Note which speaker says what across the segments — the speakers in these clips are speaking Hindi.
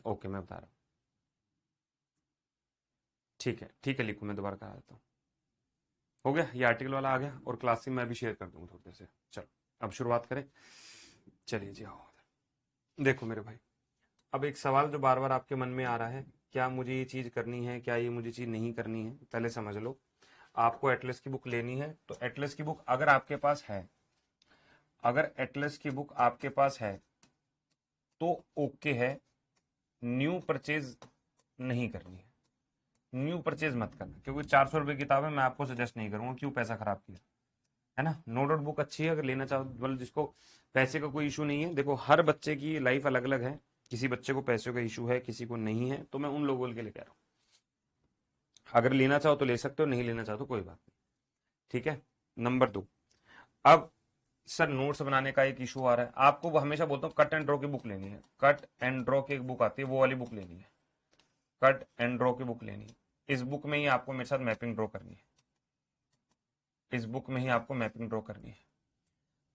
Speaker 1: ओके मैं बता रहा हूँ, ठीक है लिखो, मैं दोबारा करा देता हूँ। हो गया, ये आर्टिकल वाला आ गया और क्लास में मैं भी शेयर कर दूंगा थोड़ी देर से। चलो अब शुरुआत करें, चलिए जी आओ। देखो मेरे भाई, अब एक सवाल जो बार बार आपके मन में आ रहा है, क्या मुझे ये चीज करनी है, क्या ये मुझे चीज नहीं करनी है, पहले समझ लो। आपको एटलस की बुक लेनी है तो एटलस की बुक अगर आपके पास है, अगर एटलस की बुक आपके पास है तो ओके है, न्यू परचेज नहीं करनी है, न्यू परचेज मत करना, क्योंकि 400 रुपए की किताब है, मैं आपको सजेस्ट नहीं करूंगा, क्यों पैसा खराब किया, है ना। नो डाउट बुक अच्छी है, अगर लेना चाहो, मतलब जिसको पैसे का कोई इशू नहीं है। देखो हर बच्चे की लाइफ अलग अलग है, किसी बच्चे को पैसों का इशू है, किसी को नहीं है, तो मैं उन लोगों के लिए कह रहा हूँ, अगर लेना चाहो तो ले सकते हो, नहीं लेना चाहो तो कोई बात नहीं, ठीक है। नंबर 2, अब सर नोट्स बनाने का एक इशू आ रहा है, आपको वो हमेशा बोलता हूँ कट एंड ड्रॉ की बुक लेनी है, कट एंड ड्रॉ की एक बुक आती है, वो वाली बुक लेनी है, कट एंड ड्रॉ की बुक लेनी है। इस बुक में ही आपको मेरे साथ मैपिंग ड्रॉ करनी है, इस बुक में ही आपको मैपिंग ड्रॉ करनी है।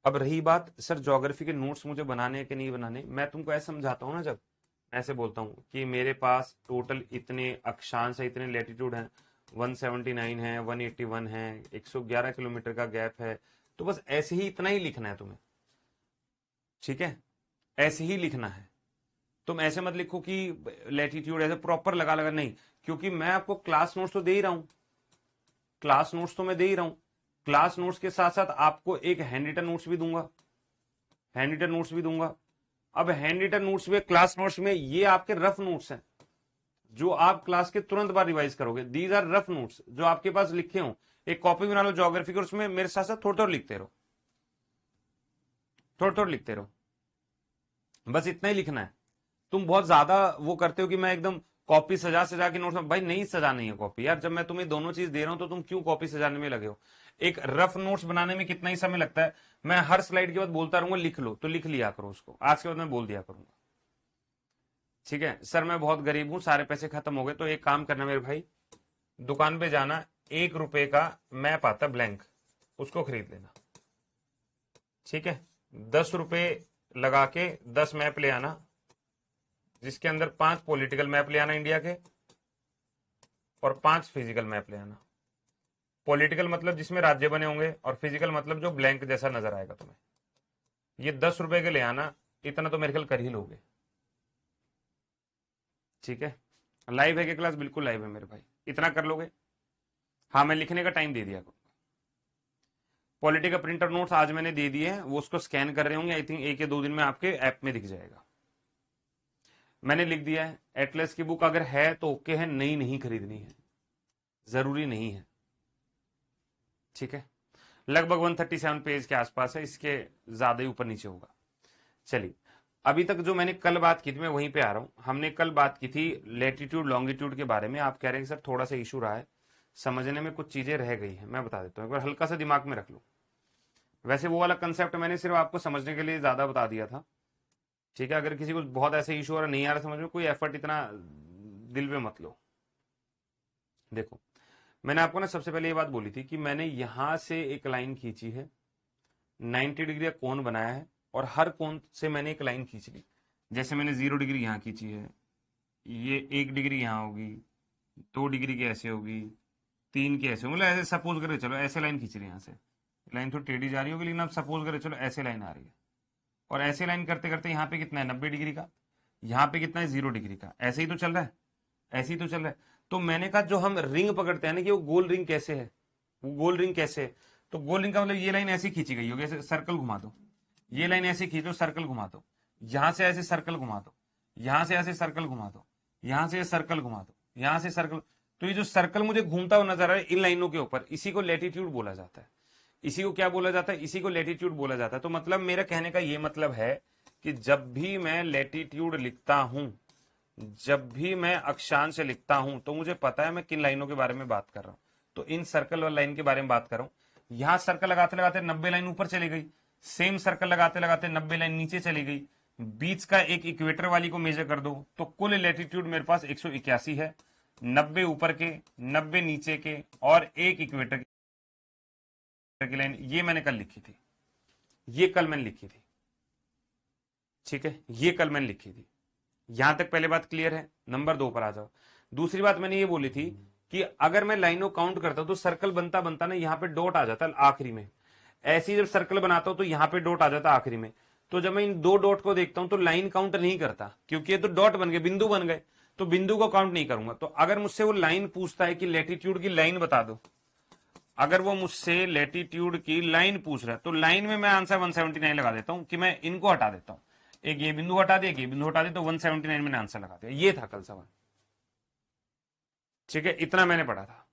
Speaker 1: अब रही बात सर ज्योग्राफी के नोट्स मुझे बनाने हैं कि नहीं बनाने, मैं तुमको ऐसे समझाता हूँ ना, जब ऐसे बोलता हूँ कि मेरे पास टोटल इतने अक्षांश है, इतने लेटीट्यूड हैं, 179 है, 181 है, 111 किलोमीटर का गैप है, तो बस ऐसे ही इतना ही लिखना है तुम्हें, ठीक है, ऐसे ही लिखना है। तुम ऐसे मत लिखो कि लेटीट्यूड ऐसे प्रॉपर लगा लगा, नहीं, क्योंकि मैं आपको क्लास नोट्स तो दे ही रहा हूं, क्लास नोट्स तो मैं दे ही रहा हूं, क्लास नोट्स के साथ साथ आपको एक हैंड रिटन नोट्स भी दूंगा, हैंड रिटन नोट्स भी दूंगा। अब हैंड रिटन नोट्स में, क्लास नोट्स में, ये आपके रफ नोट्स हैं जो आप क्लास के तुरंत बाद रिवाइज करोगे, दीज आर रफ नोट्स जो आपके पास लिखे हो। एक कॉपी बना लो ज्योग्राफी की, उसमें मेरे साथ साथ थोड़ा थोड़ा लिखते रहो, थोड़ा थोड़ा लिखते रहो, बस इतना ही लिखना है। तुम बहुत ज्यादा वो करते हो कि मैं एकदम कॉपी सजा सजा के नोट्स, भाई नहीं सजानी है कॉपी यार, जब मैं तुम्हें दोनों चीज दे रहा हूं तो तुम क्यों कॉपी सजाने में लगे हो। एक रफ नोट्स बनाने में कितना ही समय लगता है, मैं हर स्लाइड के बाद बोलता रहूंगा लिख लो, तो लिख लिया करो उसको, आज के बाद मैं बोल दिया करूंगा, ठीक है। सर मैं बहुत गरीब हूं, सारे पैसे खत्म हो गए, तो एक काम करना मेरे भाई, दुकान पे जाना, 1 रुपए का मैप आता ब्लैंक, उसको खरीद लेना, ठीक है। 10 रुपए लगा के 10 मैप ले आना, जिसके अंदर 5 पॉलिटिकल मैप ले आना इंडिया के, और 5 फिजिकल मैप ले आना। पॉलिटिकल मतलब जिसमें राज्य बने होंगे, और फिजिकल मतलब जो ब्लैंक जैसा नजर आएगा तुम्हें। ये 10 रुपए के ले आना, इतना तो मेरे ख्याल कर ही लोगे, ठीक है। लाइव है कि क्लास, बिल्कुल लाइव है मेरे भाई, इतना कर लोगे। हाँ मैं लिखने का टाइम दे दिया करूंगा। पॉलिटिकल प्रिंटर नोट्स आज मैंने दे दिए हैं, वो उसको स्कैन कर रहे होंगे, आई थिंक 1 या 2 दिन में आपके ऐप में दिख जाएगा। मैंने लिख दिया है, एटलस की बुक अगर है तो ओके है, नहीं नहीं खरीदनी है, जरूरी नहीं है, ठीक है। लगभग 137 पेज के आसपास है, इसके ज्यादा ही ऊपर नीचे होगा। चलिए, अभी तक जो मैंने कल बात की थी मैं वहीं पे आ रहा हूं। हमने कल बात की थी लेटीट्यूड लॉन्गिट्यूड के बारे में, आप कह रहे हैं सर थोड़ा सा इशू रहा है, समझने में कुछ चीजें रह गई हैं, मैं बता देता हूं, एक बार हल्का सा दिमाग में रख लो। वैसे वो वाला कंसेप्ट मैंने सिर्फ आपको समझने के लिए ज्यादा बता दिया था, ठीक है। अगर किसी को बहुत ऐसे इशू और नहीं आ रहा समझ में, कोई एफर्ट इतना दिल पे मत लो। देखो मैंने आपको ना सबसे पहले ये बात बोली थी कि मैंने यहां से एक लाइन खींची है, 90 डिग्री का कोण बनाया है, और हर कोण से मैंने एक लाइन खींच ली। जैसे मैंने 0 डिग्री यहां खींची है, ये 1 डिग्री यहां होगी, 2 डिग्री की ऐसे होगी, 3 की ऐसे होगी, मतलब ऐसे सपोज करे चलो ऐसे लाइन खींच रही है, यहाँ से लाइन थोड़ी टेढ़ी जा रही होगी, लेकिन अब सपोज करे चलो ऐसे लाइन आ रही है, और ऐसे लाइन करते करते यहाँ पे कितना है 90 डिग्री का, यहाँ पे कितना है 0 डिग्री का, ऐसे ही तो चल रहा है, ऐसे ही तो चल रहा है। तो मैंने कहा जो हम रिंग पकड़ते हैं ना कि वो गोल रिंग कैसे है, वो गोल रिंग कैसे है, तो गोल रिंग का मतलब ये लाइन ऐसी खींची गई होगी, ऐसे सर्कल घुमा दो, ये लाइन ऐसे खींचो, सर्कल घुमा दो, यहां से ऐसे सर्कल घुमा दो, यहां से ऐसे सर्कल घुमा दो, यहां से सर्कल घुमा दो, यहां से सर्कल, तो ये जो सर्कल मुझे घूमता हुआ नजर आ रहा है इन लाइनों के ऊपर, इसी को लेटीट्यूड बोला जाता है। इसी को क्या बोला जाता है, इसी को लेटीट्यूड बोला जाता है। तो मतलब मेरा कहने का ये मतलब है कि जब भी मैं लेटीट्यूड लिखता हूं, जब भी मैं अक्षांश लिखता हूं, तो मुझे पता है मैं किन लाइनों के बारे में बात कर रहा हूं। तो इन सर्कल और लाइन के बारे में बात कर रहा हूं। यहां सर्कल लगाते लगाते 90 लाइन ऊपर चली गई, सेम सर्कल लगाते लगाते 90 लाइन नीचे चली गई, बीच का एक इक्वेटर वाली को मेजर कर दो, तो कुल लेटीट्यूड मेरे पास 181 है, 90 ऊपर के, 90 नीचे के, और एक इक्वेटर की लाइन, ये मैंने कल लिखी थी, ये कल मैंने लिखी थी, ठीक है, ये कल मैंने लिखी थी, यहां तक पहले बात क्लियर है। नंबर 2 पर आ जाओ। दूसरी बात मैंने ये बोली थी कि अगर मैं लाइनों काउंट करता हूं तो सर्कल बनता बनता ना यहां पे डॉट आ जाता आखिरी में। ऐसी जब सर्कल बनाता हूं तो यहां पे डॉट आ जाता आखिरी में। तो जब मैं इन 2 डॉट को देखता हूं तो लाइन काउंट नहीं करता, क्योंकि ये तो डॉट बन गए, बिंदु बन गए, तो बिंदु को काउंट नहीं करूंगा। तो अगर मुझसे वो लाइन पूछता है कि लैटिट्यूड की लाइन बता दो, अगर वो मुझसे लैटिट्यूड की लाइन पूछ रहा है तो लाइन में मैं आंसर 179 लगा देता हूं कि मैं इनको हटा देता हूं, एक ये बिंदु हटा दे, एक ये बिंदु हटा दे, तो 179 मैंने आंसर लगा दिया। ये था कल सवाल। ठीक है, इतना मैंने पढ़ा था।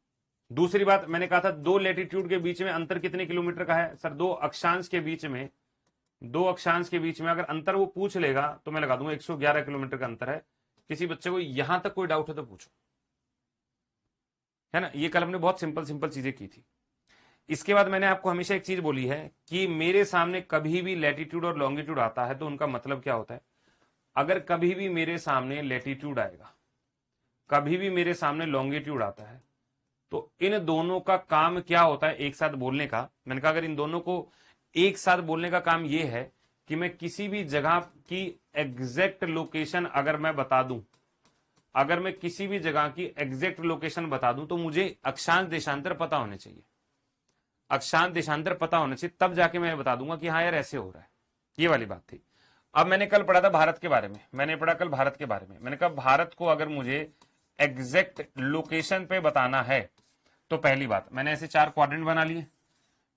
Speaker 1: दूसरी बात मैंने कहा था 2 लैटिट्यूड के बीच में अंतर कितने किलोमीटर का है सर? 2 अक्षांश के बीच में, 2 अक्षांश के बीच में अगर अंतर वो पूछ लेगा तो मैं लगा दूंगा 111 किलोमीटर का अंतर है। किसी बच्चे को यहां तक कोई डाउट है तो पूछो, है ना। ये कल हमने बहुत सिंपल सिंपल चीजें की थी। इसके बाद मैंने आपको हमेशा एक चीज बोली है कि मेरे सामने कभी भी लैटिट्यूड और लॉन्गिट्यूड आता है तो उनका मतलब क्या होता है। अगर कभी भी मेरे सामने लैटिट्यूड आएगा, कभी भी मेरे सामने लॉन्गिट्यूड आता है, तो इन दोनों का काम क्या होता है एक साथ बोलने का। मैंने कहा अगर इन दोनों को एक साथ बोलने का काम यह है कि मैं किसी भी जगह की एग्जैक्ट लोकेशन अगर मैं बता दूं, अगर मैं किसी भी जगह की एग्जैक्ट लोकेशन बता दूं तो मुझे अक्षांश देशांतर पता होने चाहिए। अक्षांश देशांतर पता होने चाहिए, तब जाके मैं बता दूंगा कि हाँ यार ऐसे हो रहा है। ये वाली बात थी। अब मैंने कल पढ़ा था भारत के बारे में, मैंने पढ़ा कल भारत के बारे में। मैंने कहा भारत को अगर मुझे एग्जैक्ट लोकेशन पे बताना है तो पहली बात मैंने ऐसे 4 क्वाड्रेंट बना लिए।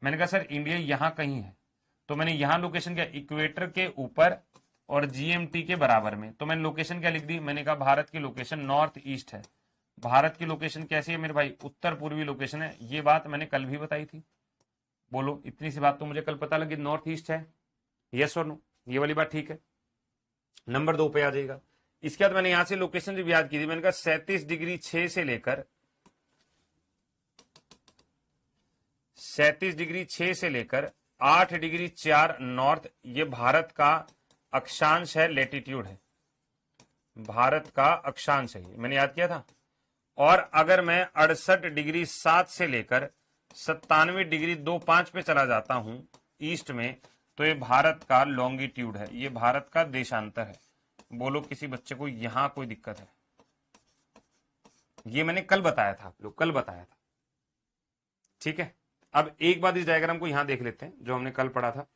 Speaker 1: मैंने कहा सर इंडिया यहां कहीं है, तो मैंने यहां लोकेशन क्या, इक्वेटर के ऊपर और जीएमटी के बराबर में। तो मैंने लोकेशन क्या लिख दी, मैंने कहा भारत की लोकेशन नॉर्थ ईस्ट है। भारत की लोकेशन कैसी है मेरे भाई? उत्तर पूर्वी लोकेशन है। ये बात मैंने कल भी बताई थी। बोलो, इतनी सी बात तो मुझे कल पता लगी, नॉर्थ ईस्ट है। यस और नो? ये वाली बात ठीक है। नंबर 2 पे आ जाएगा। इसके बाद मैंने यहां से लोकेशन जब याद की थी, मैंने कहा 37 डिग्री 6 से लेकर 37 डिग्री 6 से लेकर 8 डिग्री 4 नॉर्थ, ये भारत का अक्षांश है, लेटिट्यूड है, भारत का अक्षांश है, मैंने याद किया था। और अगर मैं 68 डिग्री 7 से लेकर 97 डिग्री 25 पे चला जाता हूं ईस्ट में, तो ये भारत का लॉन्गिट्यूड है, ये भारत का देशांतर है। बोलो किसी बच्चे को यहां कोई दिक्कत है? ये मैंने कल बताया था, आप लोग कल बताया था। ठीक है, अब एक बात इस डायग्राम को यहां देख लेते हैं जो हमने कल पढ़ा था।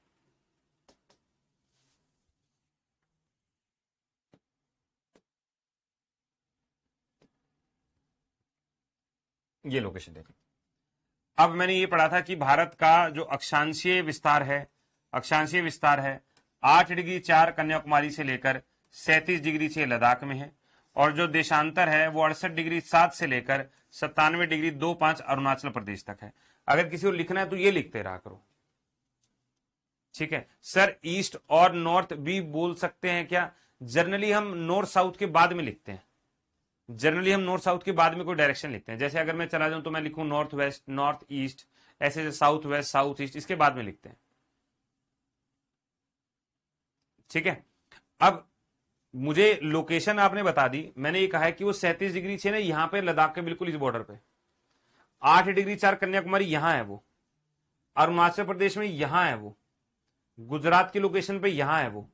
Speaker 1: ये लोकेशन देखें। अब मैंने ये पढ़ा था कि भारत का जो अक्षांशीय विस्तार है, अक्षांशीय विस्तार है 8 डिग्री 4 कन्याकुमारी से लेकर 37 डिग्री 6 लद्दाख में है, और जो देशांतर है वो 68 डिग्री 7 से लेकर 97 डिग्री 25 अरुणाचल प्रदेश तक है। अगर किसी को लिखना है तो ये लिखते रहा करो। ठीक है सर, ईस्ट और नॉर्थ भी बोल सकते हैं क्या? जनरली हम नॉर्थ साउथ के बाद में लिखते हैं, जनरली हम नॉर्थ साउथ के बाद में कोई डायरेक्शन लिखते हैं। जैसे अगर मैं चला जाऊं तो मैं लिखूं नॉर्थ वेस्ट, नॉर्थ ईस्ट, ऐसे साउथ वेस्ट, साउथ ईस्ट, इसके बाद में लिखते हैं। ठीक है, अब मुझे लोकेशन आपने बता दी, मैंने ये कहा है कि वो 37 डिग्री 6 ना यहां पे लद्दाख के बिल्कुल इस बॉर्डर पे, 8 डिग्री 4 कन्याकुमारी यहां है वो, अरुणाचल प्रदेश में यहां है वो, गुजरात की लोकेशन पे यहां है वो,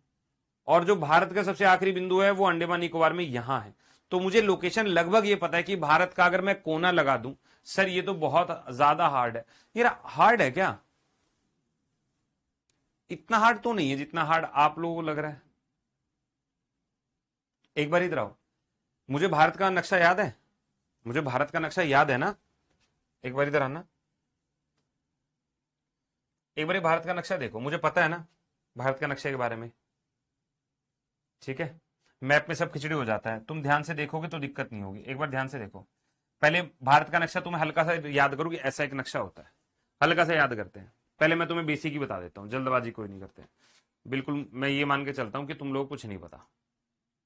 Speaker 1: और जो भारत का सबसे आखिरी बिंदु है वो अंडमान निकोबार में यहां है। तो मुझे लोकेशन लगभग ये पता है कि भारत का अगर मैं कोना लगा दूं, सर ये तो बहुत ज्यादा हार्ड है। ये हार्ड है क्या? इतना हार्ड तो नहीं है जितना हार्ड आप लोगों को लग रहा है। एक बार इधर आओ, मुझे भारत का नक्शा याद है, मुझे भारत का नक्शा याद है ना? एक बार इधर आना, एक बार भारत का नक्शा देखो, मुझे पता है ना भारत का नक्शे के बारे में। ठीक है, मैप में सब खिचड़ी हो जाता है, तुम ध्यान से देखोगे तो दिक्कत नहीं होगी। एक बार ध्यान से देखो, पहले भारत का नक्शा तुम्हें हल्का सा याद करो कि ऐसा एक नक्शा होता है, हल्का सा याद करते हैं। पहले मैं तुम्हें बेसिक ही बता देता हूं, जल्दबाजी कोई नहीं करते। बिल्कुल मैं ये मान के चलता हूं कि तुम लोग कुछ नहीं पता।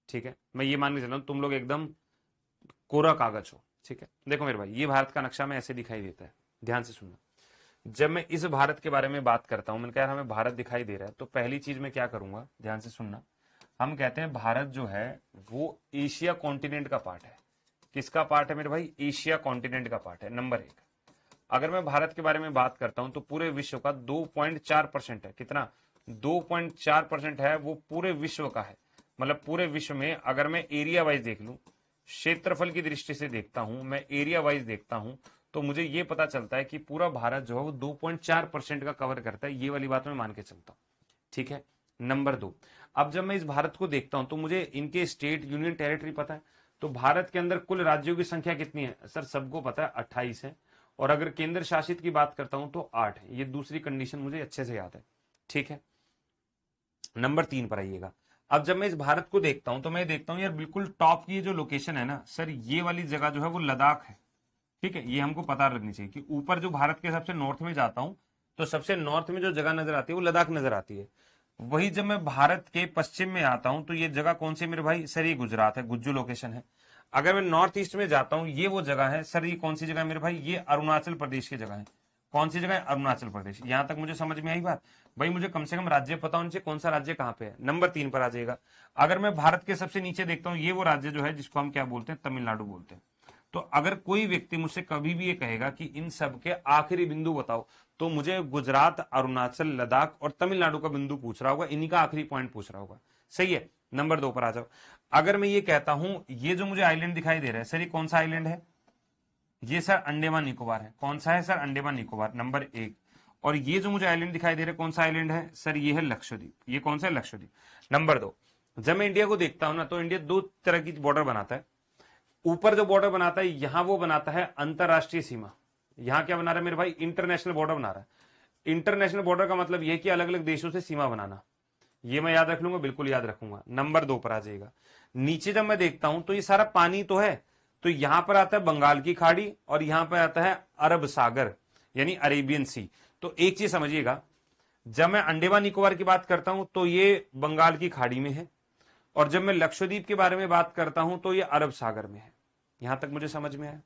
Speaker 1: ठीक है, मैं ये मान के चलता हूं तुम लोग एकदम कोरा कागज हो। ठीक है, देखो मेरे भाई, ये भारत का नक्शा में ऐसे दिखाई देता है, ध्यान से सुनना। जब मैं इस भारत के बारे में बात करता हूं, मैंने कहा हमें भारत दिखाई दे रहा है, तो पहली चीज मैं क्या करूंगा, ध्यान से सुनना। हम कहते हैं भारत जो है वो एशिया कॉन्टिनेंट का पार्ट है। किसका पार्ट है मेरे भाई? एशिया कॉन्टिनेंट का पार्ट है, नंबर 1। अगर मैं भारत के बारे में बात करता हूं तो पूरे विश्व का 2.4% है। कितना? 2.4% है, वो पूरे विश्व का है। मतलब पूरे विश्व में अगर मैं एरिया वाइज देख लूं, क्षेत्रफल की दृष्टि से देखता हूं, मैं एरिया वाइज देखता हूं, तो मुझे ये पता चलता है कि पूरा भारत जो है वो 2.4% का कवर करता है। ये वाली बात मैं मान के चलता हूं। ठीक है। नंबर 2, अब जब मैं इस भारत को देखता हूं तो मुझे इनके स्टेट, यूनियन टेरिटरी पता है। तो भारत के अंदर कुल राज्यों की संख्या कितनी है सर? सबको पता है 28 है। और अगर केंद्र शासित की बात करता हूं तो 8 है। ये दूसरी कंडीशन मुझे अच्छे से याद है। ठीक है। नंबर 3 पर आइएगा। अब जब मैं इस भारत को देखता हूं तो मैं देखता हूं यार बिल्कुल टॉप की जो लोकेशन है ना सर, ये वाली जगह जो है वो लद्दाख है। ठीक है, ये हमको पता लगनी चाहिए कि ऊपर जो भारत के सबसे नॉर्थ में जाता हूं तो सबसे नॉर्थ में जो जगह नजर आती है वो लद्दाख नजर आती है। वही जब मैं भारत के पश्चिम में आता हूं तो ये जगह कौन सी मेरे भाई? सर ये गुजरात है, गुज्जू लोकेशन है। अगर मैं नॉर्थ ईस्ट में जाता हूं, ये वो जगह है सर, ये कौन सी जगह है मेरे भाई? ये अरुणाचल प्रदेश की जगह है। कौन सी जगह है? अरुणाचल प्रदेश। यहां तक मुझे समझ में आई बात? भाई मुझे कम से कम राज्य पता होना चाहिए, कौन सा राज्य कहां पे है। नंबर 3 पर आ जाएगा। अगर मैं भारत के सबसे नीचे देखता हूं, ये वो राज्य जो है जिसको हम क्या बोलते हैं? तमिलनाडु बोलते हैं। तो अगर कोई व्यक्ति मुझसे कभी भी ये कहेगा कि इन सब के आखिरी बिंदु बताओ, तो मुझे गुजरात, अरुणाचल, लद्दाख और तमिलनाडु का बिंदु पूछ रहा होगा, इन्हीं का आखिरी पॉइंट पूछ रहा होगा। सही है। नंबर 2 पर आ जाओ। अगर मैं ये कहता हूं, ये जो मुझे आइलैंड दिखाई दे रहा है सर, ये कौन सा आइलैंड है? ये सर अंडमान निकोबार है। कौन सा है सर? अंडमान निकोबार, नंबर 1। और ये जो मुझे आइलैंड दिखाई दे रहा है, कौन सा आइलैंड है सर? ये है लक्षद्वीप। ये कौन सा है? लक्षद्वीप। नंबर 2, जब मैं इंडिया को देखता हूं ना, तो इंडिया दो तरह की बॉर्डर बनाता है। ऊपर जो बॉर्डर बनाता है, यहां वो बनाता है अंतरराष्ट्रीय सीमा। यहां क्या बना रहा है मेरे भाई? इंटरनेशनल बॉर्डर बना रहा है। इंटरनेशनल बॉर्डर का मतलब यह कि अलग अलग देशों से सीमा बनाना। ये मैं याद रख लूंगा, बिल्कुल याद रखूंगा। नंबर 2 पर आ जाएगा। नीचे जब मैं देखता हूं तो ये सारा पानी तो है, तो यहां पर आता है बंगाल की खाड़ी और यहां पर आता है अरब सागर, यानी अरेबियन सी। तो एक चीज समझिएगा, जब मैं अंडमान निकोबार की बात करता हूं तो ये बंगाल की खाड़ी में है, और जब मैं लक्षद्वीप के बारे में बात करता हूं तो ये अरब सागर में है। यहां तक मुझे समझ में आया?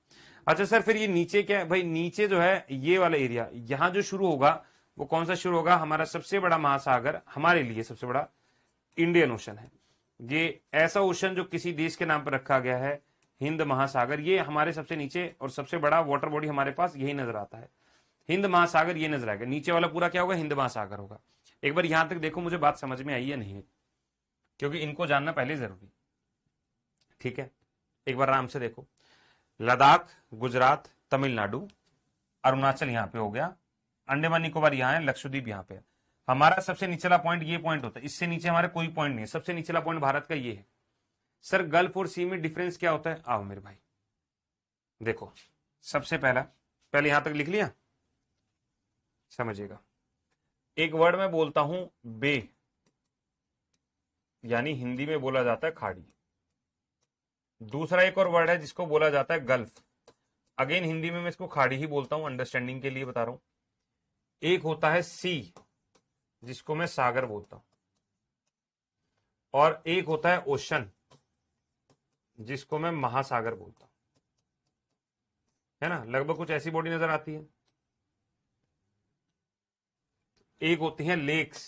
Speaker 1: अच्छा सर, फिर ये नीचे क्या है भाई? नीचे जो है ये वाला एरिया, यहां जो शुरू होगा वो कौन सा शुरू होगा? हमारा सबसे बड़ा महासागर, हमारे लिए सबसे बड़ा, इंडियन ओशन है। ये ऐसा ओशन जो किसी देश के नाम पर रखा गया है, हिंद महासागर, ये हमारे सबसे नीचे और सबसे बड़ा वाटर बॉडी हमारे पास यही नजर आता है। हिंद महासागर ये नजर आएगा। नीचे वाला पूरा क्या होगा? हिंद महासागर होगा। एक बार यहां तक देखो, मुझे बात समझ में आई या नहीं, क्योंकि इनको जानना पहले जरूरी। ठीक है, एक बार आराम से देखो। लद्दाख, गुजरात, तमिलनाडु, अरुणाचल यहां पे हो गया, अंडमान निकोबार यहां है, लक्षद्वीप यहां पे है। हमारा सबसे निचला पॉइंट ये पॉइंट होता है, इससे नीचे हमारे कोई पॉइंट नहीं है। सबसे निचला पॉइंट भारत का ये है। सर गल्फ और सी में डिफरेंस क्या होता है? आओ मेरे भाई देखो। सबसे पहले यहां तक लिख लिया, समझिएगा। एक वर्ड में बोलता हूं बे, यानी हिंदी में बोला जाता है खाड़ी। दूसरा एक और वर्ड है जिसको बोला जाता है गल्फ। अगेन हिंदी में मैं इसको खाड़ी ही बोलता हूं, अंडरस्टैंडिंग के लिए बता रहा हूं। एक होता है सी, जिसको मैं सागर बोलता हूं, और एक होता है ओशन, जिसको मैं महासागर बोलता हूं। है ना? लगभग कुछ ऐसी बॉडी नजर आती है। एक होती है लेक्स,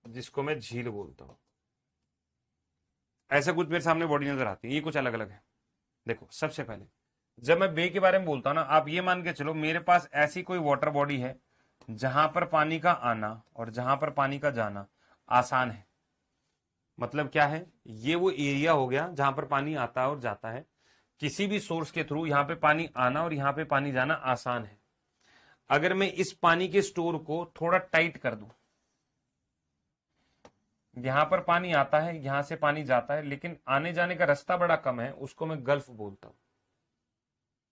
Speaker 1: जिसको मैं झील बोलता हूं। ऐसा कुछ मेरे सामने बॉडी नजर आती है, ये कुछ अलग अलग है। देखो, सबसे पहले जब मैं बे के बारे में बोलता हूं ना, आप ये मान के चलो मेरे पास ऐसी कोई वाटर बॉडी है जहां पर पानी का आना और जहां पर पानी का जाना आसान है। मतलब क्या है? ये वो एरिया हो गया जहां पर पानी आता है और जाता है। किसी भी सोर्स के थ्रू यहां पे पानी आना और यहां पे पानी जाना आसान है। अगर मैं इस पानी के स्टोर को थोड़ा टाइट कर दूं, यहां पर पानी आता है, यहां से पानी जाता है, लेकिन आने जाने का रास्ता बड़ा कम है, उसको मैं गल्फ बोलता हूं।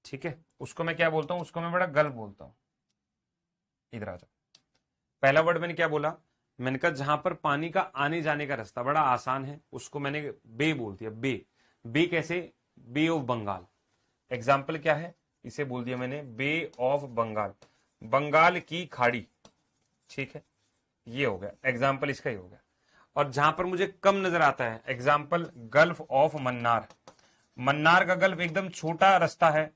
Speaker 1: ठीक है, उसको मैं क्या बोलता हूं? उसको मैं बड़ा गल्फ बोलता हूं। इधर आ जाओ। पहला वर्ड मैंने क्या बोला? मैंने कहा जहां पर पानी का आने जाने का रास्ता बड़ा आसान है, उसको मैंने बे बोल दिया। बे, बे कैसे? बे ऑफ बंगाल। एग्जाम्पल क्या है? इसे बोल दिया मैंने बे ऑफ बंगाल, बंगाल की खाड़ी। ठीक है, ये हो गया एग्जाम्पल, इसका ही हो गया। और जहां पर मुझे कम नजर आता है, example gulf of Mannar. Mannar का गल्फ एकदम छोटा रास्ता है,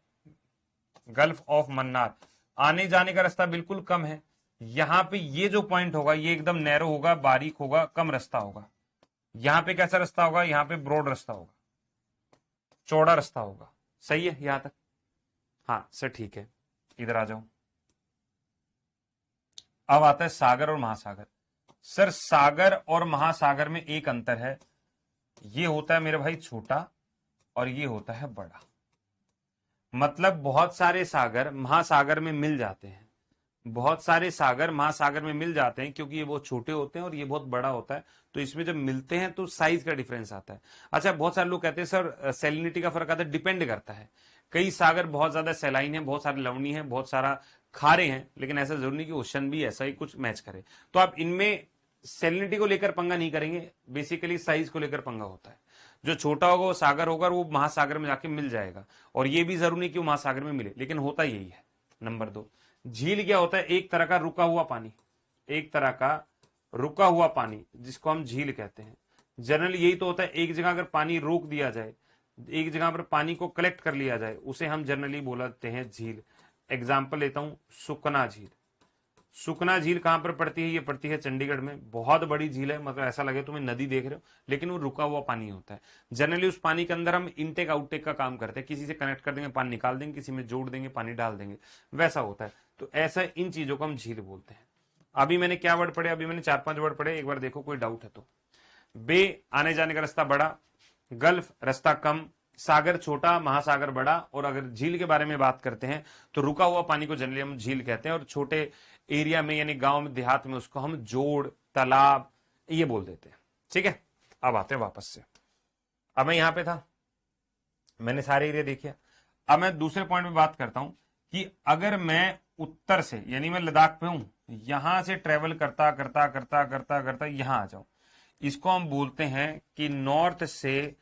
Speaker 1: गल्फ ऑफ मन्नार। आने जाने का रास्ता बिल्कुल कम है। यहां पे ये जो पॉइंट होगा ये एकदम नैरो होगा, बारीक होगा, कम रास्ता होगा। यहां पे कैसा रास्ता होगा? यहां पे ब्रॉड रास्ता होगा, चौड़ा रास्ता होगा। सही है यहां तक? हाँ सर, ठीक है, इधर आ जाओ। अब आता है सागर और महासागर। सर सागर और महासागर में एक अंतर है, ये होता है मेरे भाई छोटा और ये होता है बड़ा। मतलब बहुत सारे सागर महासागर में मिल जाते हैं, बहुत सारे सागर महासागर में मिल जाते हैं क्योंकि ये बहुत छोटे होते हैं और ये बहुत बड़ा होता है, तो इसमें जब मिलते हैं तो साइज का डिफरेंस आता है। अच्छा, बहुत सारे लोग कहते हैं सर सैलिनिटी का फर्क आता है, डिपेंड करता है। कई सागर बहुत ज्यादा सैलाइन है, बहुत सारे लवणीय है, बहुत सारा खारे हैं, लेकिन ऐसा जरूरी नहीं कि ओशन भी ऐसा ही कुछ मैच करे। तो आप इनमें सैलिनिटी को लेकर पंगा नहीं करेंगे, बेसिकली साइज को लेकर पंगा होता है। जो छोटा होगा वो सागर होगा और वो महासागर में जाके मिल जाएगा, और ये भी जरूरी नहीं कि वो महासागर में मिले, लेकिन होता यही है। नंबर 2, झील क्या होता है? एक तरह का रुका हुआ पानी, एक तरह का रुका हुआ पानी जिसको हम झील कहते हैं। जनरली यही तो होता है, एक जगह अगर पानी रोक दिया जाए, एक जगह पर पानी को कलेक्ट कर लिया जाए, उसे हम जनरली बोलते हैं झील। एग्जाम्पल लेता हूं, सुकना झील। सुकना झील कहां पर पड़ती है? ये पड़ती है चंडीगढ़ में। बहुत बड़ी झील है, मतलब ऐसा लगे तुम्हें नदी देख रहे हो, लेकिन वो रुका हुआ पानी होता है। जनरली उस पानी के अंदर हम इनटेक आउटटेक का काम करते हैं, किसी से कनेक्ट कर देंगे पानी निकाल देंगे, किसी में जोड़ देंगे पानी डाल देंगे, वैसा होता है। तो ऐसा इन चीजों को हम झील बोलते हैं। अभी मैंने क्या वर्ड पढ़े? अभी मैंने 4-5 वर्ड पढ़े, एक बार देखो कोई डाउट है तो। बे आने जाने का रास्ता बड़ा, गल्फ रास्ता कम, सागर छोटा, महासागर बड़ा। और अगर झील के बारे में बात करते हैं तो रुका हुआ पानी को जनरली हम झील कहते हैं, और छोटे एरिया में यानी गांव में देहात में उसको हम जोड़ तालाब ये बोल देते हैं। ठीक है, अब आते हैं वापस से। अब मैं यहां पे था, मैंने सारे एरिया देखे। अब मैं दूसरे पॉइंट में बात करता हूं कि अगर मैं उत्तर से यानी मैं लद्दाख पे हूं, यहां से ट्रेवल करता करता करता करता करता यहां आ जाऊं, इसको हम बोलते हैं कि नॉर्थ से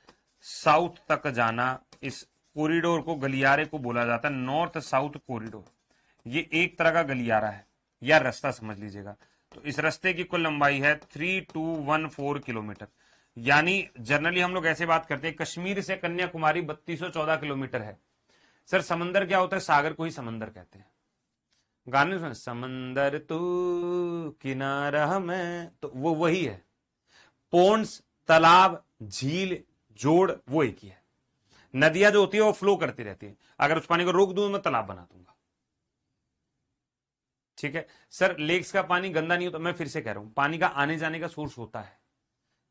Speaker 1: साउथ तक जाना। इस कॉरिडोर को, गलियारे को बोला जाता है नॉर्थ साउथ कॉरिडोर। ये एक तरह का गलियारा है या रास्ता समझ लीजिएगा। तो इस रास्ते की कुल लंबाई है 3214 किलोमीटर। यानी जनरली हम लोग ऐसे बात करते हैं, कश्मीर से कन्याकुमारी 3214 किलोमीटर है। सर समंदर क्या होता है? सागर को ही समंदर कहते हैं। गाने में समंदर तू किनारा मैं, तो वो वही है। पोन्स, तालाब, झील, जोड़ वो एक ही है। नदियां जो होती है वो फ्लो करती रहती है, अगर उस पानी को रोक दूं मैं तालाब बना दूंगा। ठीक है सर, लेक्स का पानी गंदा नहीं होता, मैं फिर से कह रहा हूं पानी का आने जाने का सोर्स होता है।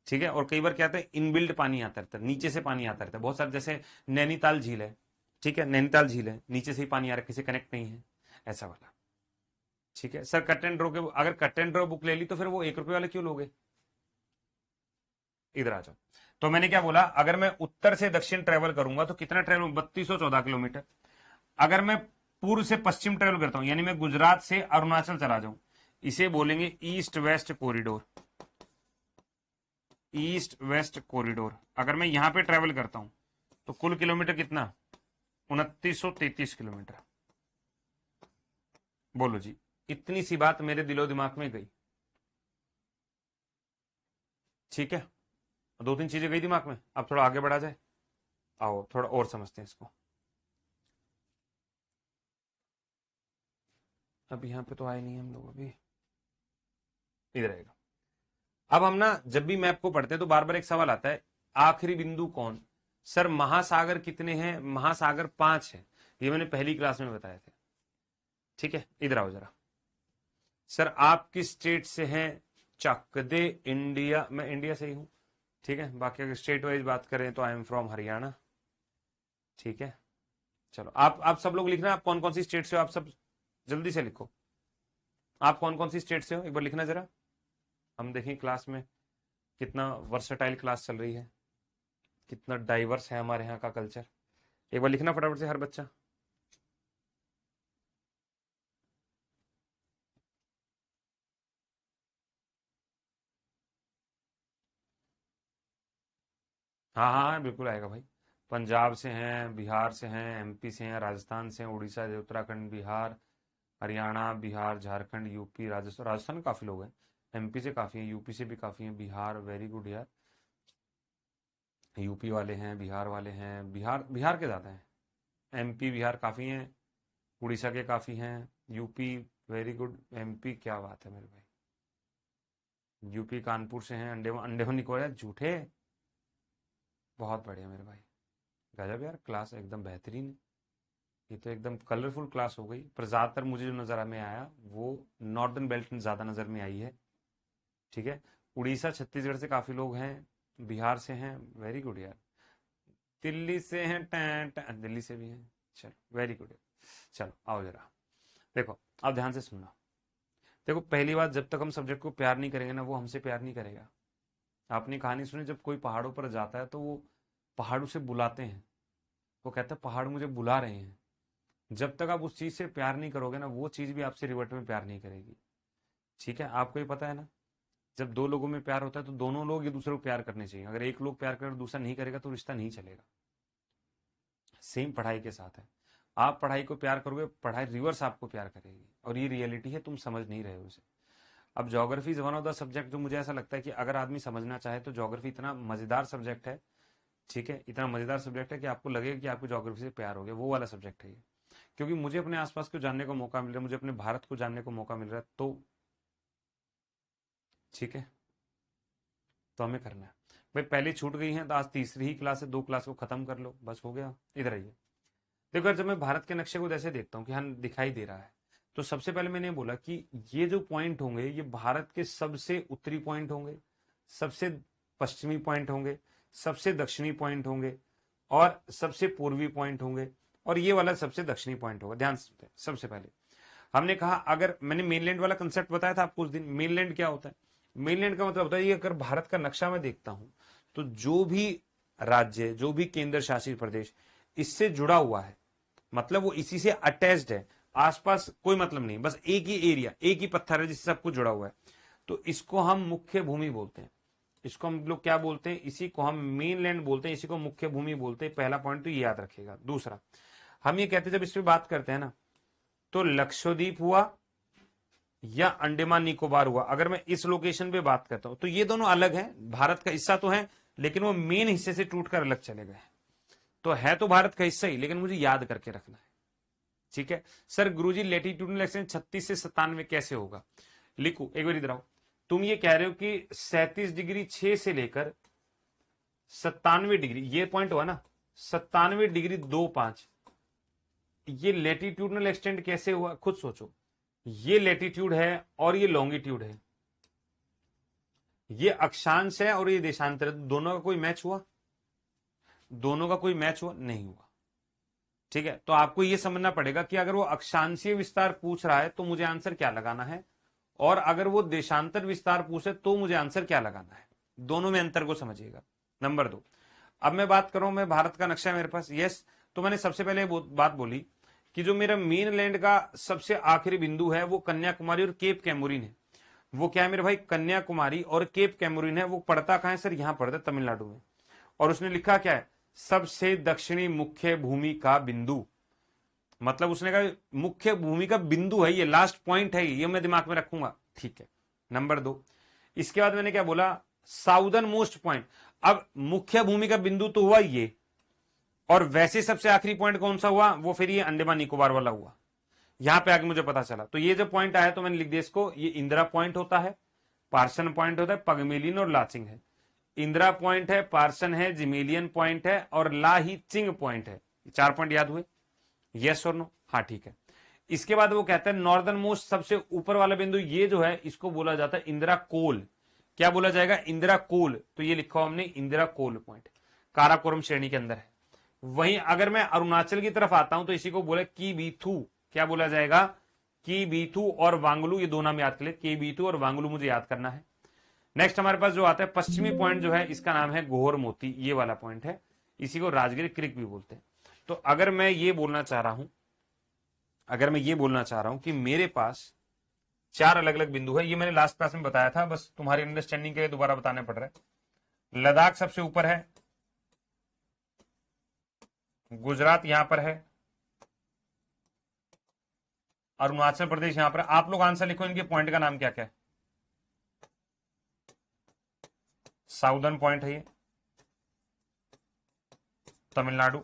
Speaker 1: ठीक है, और कई बार क्या होता है, इनबिल्ड पानी आता रहता है, नीचे से पानी आता रहता है बहुत सारे। जैसे नैनीताल झील है, ठीक है, नैनीताल झील है, नीचे से ही पानी आ रहा है, किसी कनेक्ट नहीं है, ऐसा वाला। ठीक है सर, कट एंड ड्रॉ के, अगर कट एंड ड्रॉ बुक ले ली तो फिर वो 1 रुपए वाले क्यों लोगे? इधर आ जाओ। तो मैंने क्या बोला, अगर मैं उत्तर से दक्षिण ट्रेवल करूंगा तो कितना ट्रेवल? 3214 किलोमीटर। अगर मैं पूर्व से पश्चिम ट्रेवल करता हूं, यानी मैं गुजरात से अरुणाचल चला जाऊं, इसे बोलेंगे east west corridor. East west corridor. अगर मैं यहां पे ट्रेवल करता हूं तो कुल किलोमीटर कितना? 2933 किलोमीटर। बोलो जी, इतनी सी बात मेरे दिलो दिमाग में गई। ठीक है, 2-3 चीजें गई दिमाग में, अब थोड़ा आगे बढ़ा जाए। आओ थोड़ा और समझते हैं इसको। अब यहां पे तो आए नहीं हम लोग, अभी इधर आएगा। अब हम ना जब भी मैप को पढ़ते हैं तो बार बार एक सवाल आता है, आखिरी बिंदु कौन? सर महासागर कितने हैं? महासागर 5 है, ये मैंने पहली क्लास में बताए थे। ठीक है, इधर आओ जरा। सर आप किस स्टेट से हैं? चक दे इंडिया, मैं इंडिया से ही हूं। ठीक है, बाकी अगर स्टेट वाइज बात करें तो आई एम फ्रॉम हरियाणा। ठीक है, चलो आप सब लोग लिखना, आप कौन कौन सी स्टेट से हो, आप सब जल्दी से लिखो। आप कौन कौन सी स्टेट से हो एक बार लिखना जरा, हम देखें क्लास में कितना वर्सटाइल क्लास चल रही है, कितना डाइवर्स है हमारे यहाँ का कल्चर। एक बार लिखना फटाफट से हर बच्चा। हाँ हाँ हाँ, बिल्कुल आएगा भाई। पंजाब से हैं, बिहार से हैं, एमपी से हैं, राजस्थान से हैं, उड़ीसा से, उत्तराखंड, बिहार, हरियाणा, बिहार, झारखंड, यूपी, राजस्थान। राजस्थान में काफी लोग हैं, एमपी से काफी हैं, यूपी से भी काफी हैं, बिहार, वेरी गुड यार। यूपी वाले हैं, बिहार वाले हैं, बिहार बिहार के ज्यादा हैं, एमपी बिहार काफी हैं, उड़ीसा के काफी हैं, यूपी वेरी गुड, एमपी क्या बात है मेरे भाई। यूपी कानपुर से हैं, अंडे अंडे निकोबार झूठे। बहुत बढ़िया मेरे भाई, गजब यार, क्लास एकदम बेहतरीन है। ये तो एकदम कलरफुल क्लास हो गई, पर ज्यादातर मुझे जो नजर में आया वो नॉर्दर्न बेल्ट में ज्यादा नजर में आई है। ठीक है, उड़ीसा छत्तीसगढ़ से काफी लोग हैं, बिहार से हैं, वेरी गुड यार, दिल्ली से हैं, दिल्ली से भी हैं, चलो वेरी गुड। चलो आओ जरा देखो, अब ध्यान से सुनना। देखो पहली बात, जब तक हम सब्जेक्ट को प्यार नहीं करेंगे ना, वो हमसे प्यार नहीं करेगा। आपने कहानी सुनी, जब कोई पहाड़ों पर जाता है तो वो पहाड़ों से बुलाते हैं, वो कहता है पहाड़ मुझे बुला रहे हैं। जब तक आप उस चीज से प्यार नहीं करोगे ना, वो चीज भी आपसे रिवर्ट में प्यार नहीं करेगी। ठीक है, आपको ही पता है ना, जब दो लोगों में प्यार होता है तो दोनों लोग एक दूसरे को प्यार करने चाहिए। अगर एक लोग प्यार करे और दूसरा नहीं करेगा तो रिश्ता नहीं चलेगा। सेम पढ़ाई के साथ है, आप पढ़ाई को प्यार करोगे, पढ़ाई रिवर्स आपको प्यार करेगी, और ये रियलिटी है, तुम समझ नहीं रहे हो इसे। अब geography is one of the subject जो मुझे ऐसा लगता है कि अगर आदमी समझना चाहे तो ज्योग्राफी इतना मजेदार सब्जेक्ट है, ठीक है, इतना मजेदार सब्जेक्ट है कि आपको लगेगा कि आपको ज्योग्राफी से प्यार हो गया, वो वाला सब्जेक्ट है ये। क्योंकि मुझे अपने आसपास को जानने को मौका मिल रहा है, मुझे अपने भारत को जानने को मौका मिल रहा है, तो ठीक है, तो हमें करना है भाई। पहली छूट गई है तो आज तीसरी ही क्लास है, 2 क्लास को खत्म कर लो, बस हो गया। इधर आइए, देखो जब मैं भारत के नक्शे को जैसे देखता हूँ कि हाँ दिखाई दे रहा है, तो सबसे पहले मैंने बोला कि ये जो पॉइंट होंगे ये भारत के सबसे उत्तरी पॉइंट होंगे, सबसे पश्चिमी पॉइंट होंगे, सबसे दक्षिणी पॉइंट होंगे, और सबसे पूर्वी पॉइंट होंगे, और ये वाला सबसे दक्षिणी पॉइंट होगा। ध्यान से, सबसे पहले हमने कहा, अगर मैंने मेनलैंड वाला कंसेप्ट बताया था आपको उस दिन, मेनलैंड क्या होता है? मेनलैंड का मतलब होता है, ये अगर भारत का नक्शा मैं देखता हूं तो जो भी राज्य, जो भी केंद्र शासित प्रदेश इससे जुड़ा हुआ है, मतलब वो इसी से अटैच्ड है, आसपास कोई मतलब नहीं, बस एक ही एरिया, एक ही पत्थर है जिससे सब कुछ जुड़ा हुआ है, तो इसको हम मुख्य भूमि बोलते हैं। इसको हम लोग क्या बोलते हैं? इसी को हम मेनलैंड बोलते हैं, इसी को मुख्य भूमि बोलते हैं। पहला पॉइंट तो ये याद रखिएगा। दूसरा, हम ये कहते हैं जब इस पे बात करते हैं ना, तो लक्षद्वीप हुआ या अंडमान निकोबार हुआ, अगर मैं इस लोकेशन पे बात करता हूं तो ये दोनों अलग हैं, भारत का हिस्सा तो है, लेकिन वो मेन हिस्से से टूटकर अलग चले गए। तो है तो भारत का हिस्सा ही, लेकिन मुझे याद करके रखना है। ठीक है सर, गुरुजी लेटीट्यूडनल एक्सटेंशन 36 से 97 कैसे होगा? लिखो एक बार इधर आओ। तुम ये कह रहे हो कि 37 डिग्री 6 से लेकर 97 डिग्री, ये पॉइंट हुआ ना, 97 डिग्री 25, ये लेटीट्यूडनल एक्सटेंड कैसे हुआ? खुद सोचो। ये लेटीट्यूड है और ये लॉन्गिट्यूड है, ये अक्षांश है और ये देशांतर है, दोनों का कोई मैच हुआ? दोनों का कोई मैच हुआ? नहीं हुआ। ठीक है, तो आपको यह समझना पड़ेगा कि अगर वो अक्षांशीय विस्तार पूछ रहा है तो मुझे आंसर क्या लगाना है, और अगर वो देशांतर विस्तार पूछे तो मुझे आंसर क्या लगाना है। दोनों में अंतर को समझिएगा। नंबर 2, अब मैं बात करूं, मैं भारत का नक्शा मेरे पास, यस, तो मैंने सबसे पहले बात बोली कि जो मेरा मेन लैंड का सबसे आखिरी बिंदु है वो कन्याकुमारी और केप कैमोरिन है। वो क्या है मेरे भाई? कन्याकुमारी और केप कैमोरिन है। वो पड़ता कहां है सर? यहां पड़ता है तमिलनाडु में। और उसने लिखा क्या है? सबसे दक्षिणी मुख्य भूमि का बिंदु, मतलब उसने कहा मुख्य भूमि का बिंदु है ये, लास्ट पॉइंट है ये मैं दिमाग में रखूंगा। ठीक है, नंबर 2, इसके बाद मैंने क्या बोला? Southern most point. अब मुख्य भूमि का बिंदु तो हुआ ये, और वैसे सबसे आखिरी पॉइंट कौन सा हुआ? वो फिर ये अंडमान निकोबार वाला हुआ। यहां पे आगे मुझे पता चला, तो ये जो पॉइंट आया तो मैंने लिख दिया इसको, ये इंदिरा पॉइंट होता है, पार्सन पॉइंट होता है, पगमेलिन और लाचिंग है। इंदिरा पॉइंट है, पार्सन है, जिमेलियन पॉइंट है, और लाहिचिंग पॉइंट है। 4 पॉइंट याद हुए? यस और नो? हाँ ठीक है। इसके बाद वो कहता है नॉर्दर्न मोस्ट, सबसे ऊपर वाला बिंदु ये जो है इसको बोला जाता है इंदिरा कोल। क्या बोला जाएगा? इंदिरा कोल। तो ये लिखा हमने इंदिरा कोल पॉइंट, काराकोरम श्रेणी के अंदर है। वहीं अगर मैं अरुणाचल की तरफ आता हूं तो इसी को बोले की बीथू। क्या बोला जाएगा? की बीथू और वांगलू, ये दो नाम याद कर ले, की बीथू और वांगलू मुझे याद करना है। नेक्स्ट हमारे पास जो आता है पश्चिमी पॉइंट जो है, इसका नाम है घोर मोती, ये वाला पॉइंट है, इसी को राजगिरी क्रिक भी बोलते हैं। तो अगर मैं ये बोलना चाह रहा हूं, कि मेरे पास 4 अलग अलग बिंदु है, ये मैंने लास्ट क्लास में बताया था, बस तुम्हारी अंडरस्टैंडिंग के लिए दोबारा बताने पड़ रहा है। लद्दाख सबसे ऊपर है, गुजरात यहां पर है, अरुणाचल प्रदेश यहां पर। आप लोग आंसर लिखो, इनके पॉइंट का नाम क्या क्या है? साउदर्न पॉइंट है ये, तमिलनाडु,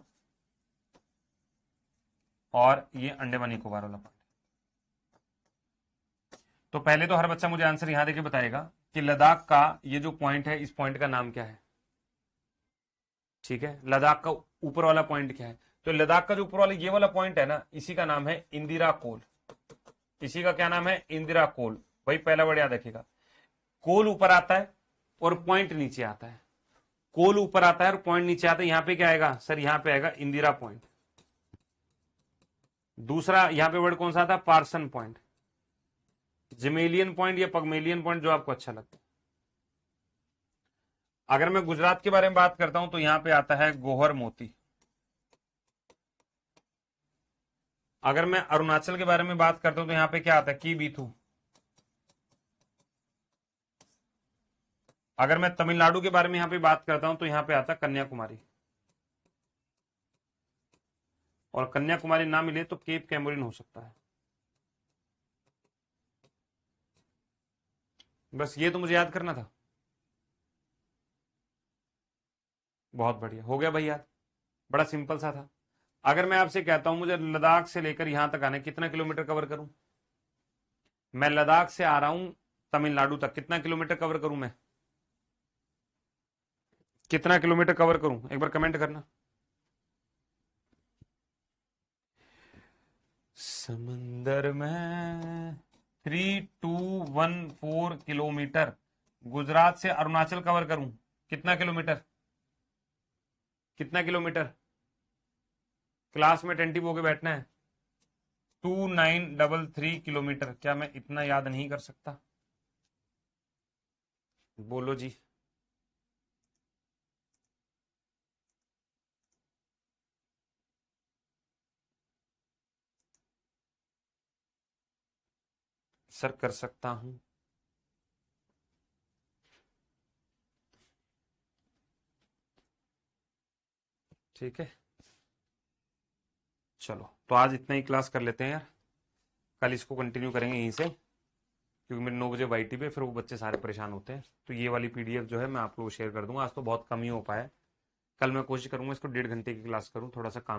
Speaker 1: और ये अंडमान निकोबार वाला पॉइंट। तो पहले तो हर बच्चा मुझे आंसर यहां देके बताएगा कि लद्दाख का ये जो पॉइंट है, इस पॉइंट का नाम क्या है। ठीक है, लद्दाख का ऊपर वाला पॉइंट क्या है? तो लद्दाख का जो ऊपर वाला ये वाला पॉइंट है ना, इसी का नाम है इंदिरा कोल। इसी का क्या नाम है? इंदिरा कोल। वही पहला वर्ड याद रखिएगा। कोल ऊपर आता है और पॉइंट नीचे आता है, कोल ऊपर आता है और पॉइंट नीचे आता है। यहां पे क्या आएगा सर, यहां पे आएगा इंदिरा पॉइंट। दूसरा यहां पे वर्ड कौन सा था, पार्सन पॉइंट, जिमेलियन पॉइंट या पगमेलियन पॉइंट, जो आपको अच्छा लगता है। अगर मैं गुजरात के बारे में बात करता हूं तो यहां पे आता है गोहर मोती। अगर मैं अरुणाचल के बारे में बात करता हूं तो यहां पे क्या आता है, की बीथू। अगर मैं तमिलनाडु के बारे में यहां पे बात करता हूं तो यहां पे आता है कन्याकुमारी, और कन्याकुमारी ना मिले तो केप कैमोरिन हो सकता है। बस ये तो मुझे याद करना था। बहुत बढ़िया, हो गया भाई याद, बड़ा सिंपल सा था। अगर मैं आपसे कहता हूं मुझे लद्दाख से लेकर यहां तक आने कितना किलोमीटर कवर करूं, मैं लद्दाख से आ रहा हूं तमिलनाडु तक, कितना किलोमीटर कवर करूं मैं, कितना किलोमीटर कवर करूं, एक बार कमेंट करना। समंदर में 3214 किलोमीटर, गुजरात से अरुणाचल कवर करूं कितना किलोमीटर, कितना किलोमीटर, क्लास में टेंटिव होके बैठना है। 2933 किलोमीटर। क्या मैं इतना याद नहीं कर सकता, बोलो जी। सर कर सकता हूं। ठीक है, चलो तो आज इतना ही क्लास कर लेते हैं यार, कल इसको कंटिन्यू करेंगे यहीं से, क्योंकि मेरे 9 बजे वाईटी पे फिर वो बच्चे सारे परेशान होते हैं। तो ये वाली पीडीएफ जो है मैं आप लोगों को शेयर कर दूंगा। आज तो बहुत कम ही हो पाया, कल मैं कोशिश करूंगा इसको 1.5 घंटे की क्लास करूं, थोड़ा सा काम